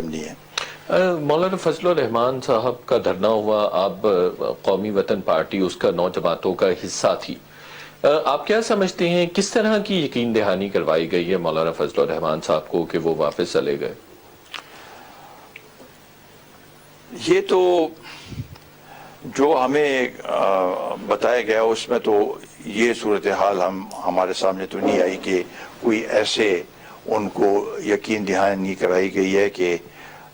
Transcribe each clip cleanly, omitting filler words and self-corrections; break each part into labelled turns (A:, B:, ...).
A: نہیں ہے۔
B: مولانا فضل الرحمان صاحب کا دھرنا ہوا، آپ قومی وطن پارٹی اس کا 9 جماعتوں کا حصہ تھی، آپ کیا سمجھتے ہیں کس طرح کی یقین دہانی کروائی گئی ہے مولانا فضل الرحمان صاحب کو کہ وہ واپس چلے گئے؟
A: یہ تو جو ہمیں بتایا گیا اس میں تو یہ صورتحال ہمارے سامنے تو نہیں آئی کہ کوئی ایسے ان کو یقین دہانی کرائی گئی ہے کہ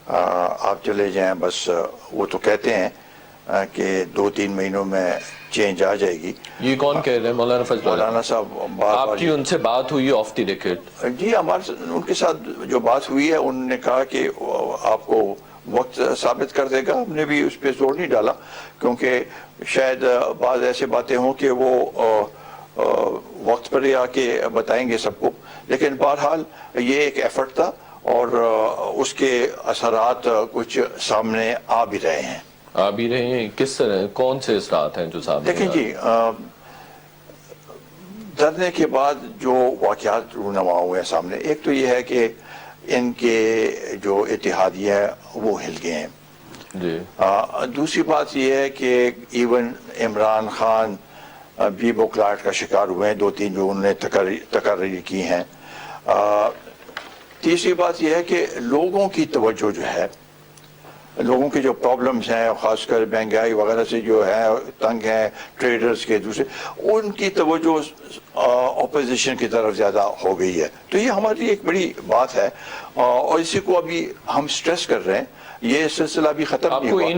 A: آپ چلے جائیں، بس وہ تو کہتے ہیں کہ 2-3 مہینوں میں چینج آ جائے گی۔
B: یہ کون کہہ رہے ہیں؟ مولانا فضل
A: مولانا صاحب بار
B: آپ کی ان سے بات ہوئی آف دی ریکارڈ؟
A: جی، ہمارے ان کے ساتھ جو بات ہوئی ہے، انہوں نے کہا کہ آپ کو وقت ثابت کر دے گا۔ ہم نے بھی اس پہ زور نہیں ڈالا کیونکہ شاید بعض ایسے باتیں ہوں کہ وہ وقت پر ہی آ کے بتائیں گے سب کو، لیکن بہرحال یہ ایک ایفرٹ تھا اور اس کے اثرات کچھ سامنے آ بھی رہے ہیں۔
B: آ بھی رہے ہیں؟ کس طرح؟ کون سے اثرات ہیں جو سامنے؟
A: دیکھیں جی، دھرنے کے بعد جو واقعات رونما ہوئے ہیں سامنے، ایک تو یہ ہے کہ ان کے جو اتحادیہ ہے وہ ہل گئے ہیں۔
B: جی۔
A: دوسری بات یہ ہے کہ ایون عمران خان بھی بوکلاٹ کا شکار ہوئے ہیں، 2-3 جو انہوں نے تقرری کی ہیں۔ تیسری بات یہ ہے کہ لوگوں کی توجہ جو ہے، لوگوں کے جو پرابلمز ہیں، خاص کر مہنگائی وغیرہ سے جو ہے تنگ ہیں، ٹریڈرز کے دوسرے، ان کی توجہ اپوزیشن کی طرف زیادہ ہو گئی ہے۔ تو یہ ہماری ایک بڑی بات ہے اور اسی کو ابھی ہم سٹریس کر رہے ہیں، یہ سلسلہ ابھی ختم نہیں ہوا۔